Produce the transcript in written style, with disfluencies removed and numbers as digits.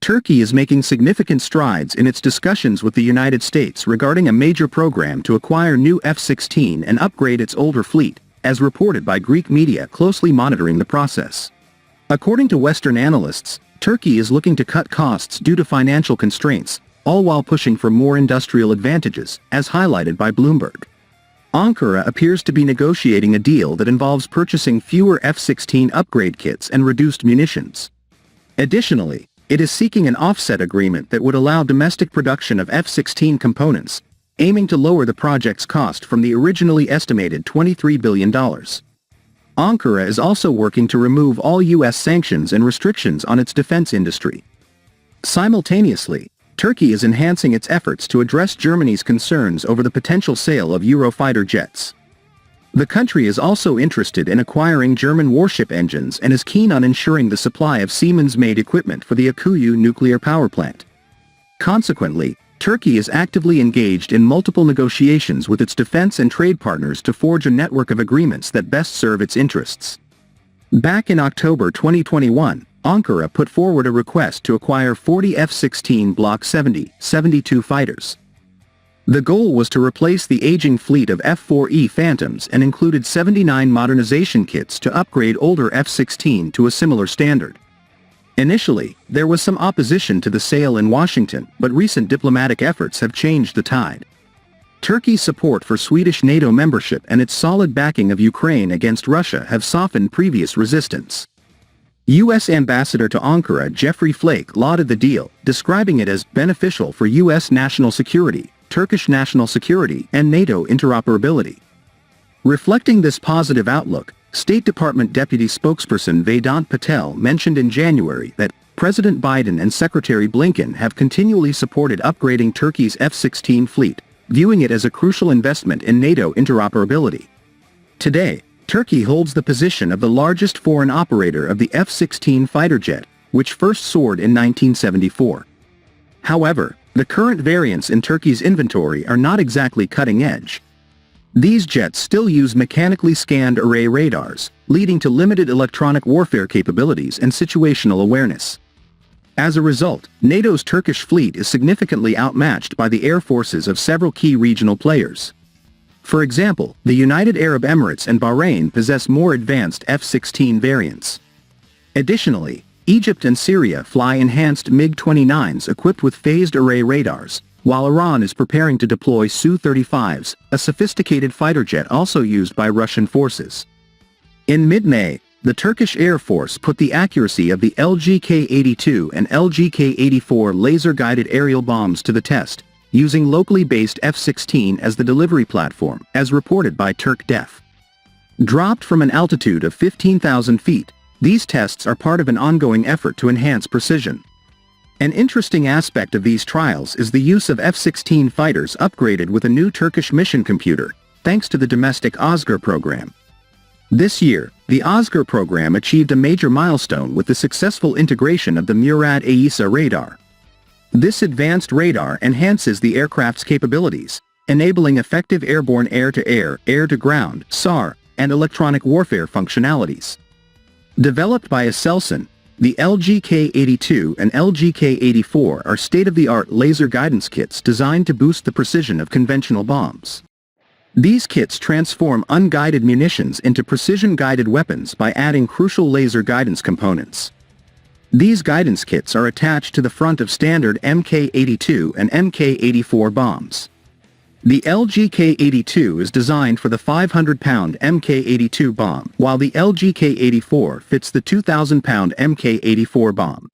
Turkey is making significant strides in its discussions with the United States regarding a major program to acquire new F-16 and upgrade its older fleet, as reported by Greek media closely monitoring the process. According to Western analysts, Turkey is looking to cut costs due to financial constraints, all while pushing for more industrial advantages, as highlighted by Bloomberg. Ankara appears to be negotiating a deal that involves purchasing fewer F-16 upgrade kits and reduced munitions. Additionally, it is seeking an offset agreement that would allow domestic production of F-16 components, aiming to lower the project's cost from the originally estimated $23 billion. Ankara is also working to remove all U.S. sanctions and restrictions on its defense industry. Simultaneously, Turkey is enhancing its efforts to address Germany's concerns over the potential sale of Eurofighter jets. The country is also interested in acquiring German warship engines and is keen on ensuring the supply of Siemens-made equipment for the Akuyu nuclear power plant. Consequently, Turkey is actively engaged in multiple negotiations with its defense and trade partners to forge a network of agreements that best serve its interests. Back in October 2021, Ankara put forward a request to acquire 40 F-16 Block 70-72 fighters. The goal was to replace the aging fleet of F-4E Phantoms and included 79 modernization kits to upgrade older F-16 to a similar standard. Initially, there was some opposition to the sale in Washington, but recent diplomatic efforts have changed the tide. Turkey's support for Swedish NATO membership and its solid backing of Ukraine against Russia have softened previous resistance. U.S. Ambassador to Ankara Jeffrey Flake lauded the deal, describing it as beneficial for U.S. national security, Turkish national security, and NATO interoperability. Reflecting this positive outlook, State Department Deputy Spokesperson Vedant Patel mentioned in January that President Biden and Secretary Blinken have continually supported upgrading Turkey's F-16 fleet, viewing it as a crucial investment in NATO interoperability. Today, Turkey holds the position of the largest foreign operator of the F-16 fighter jet, which first soared in 1974. However, the current variants in Turkey's inventory are not exactly cutting-edge. These jets still use mechanically scanned array radars, leading to limited electronic warfare capabilities and situational awareness. As a result, NATO's Turkish fleet is significantly outmatched by the air forces of several key regional players. For example, the United Arab Emirates and Bahrain possess more advanced F-16 variants. Additionally, Egypt and Syria fly enhanced MiG-29s equipped with phased array radars, while Iran is preparing to deploy Su-35s, a sophisticated fighter jet also used by Russian forces. In mid-May, the Turkish Air Force put the accuracy of the LGK-82 and LGK-84 laser-guided aerial bombs to the test, using locally based F-16 as the delivery platform, as reported by TurkDef. Dropped from an altitude of 15,000 feet, these tests are part of an ongoing effort to enhance precision. An interesting aspect of these trials is the use of F-16 fighters upgraded with a new Turkish mission computer, thanks to the domestic Özgür program. This year, the Özgür program achieved a major milestone with the successful integration of the Murad AESA radar. This advanced radar enhances the aircraft's capabilities, enabling effective airborne air-to-air, air-to-ground, SAR, and electronic warfare functionalities. Developed by Aselsan, the LGK-82 and LGK-84 are state-of-the-art laser guidance kits designed to boost the precision of conventional bombs. These kits transform unguided munitions into precision-guided weapons by adding crucial laser guidance components. These guidance kits are attached to the front of standard Mk-82 and Mk-84 bombs. The LGK-82 is designed for the 500-pound Mk-82 bomb, while the LGK-84 fits the 2,000-pound Mk-84 bomb.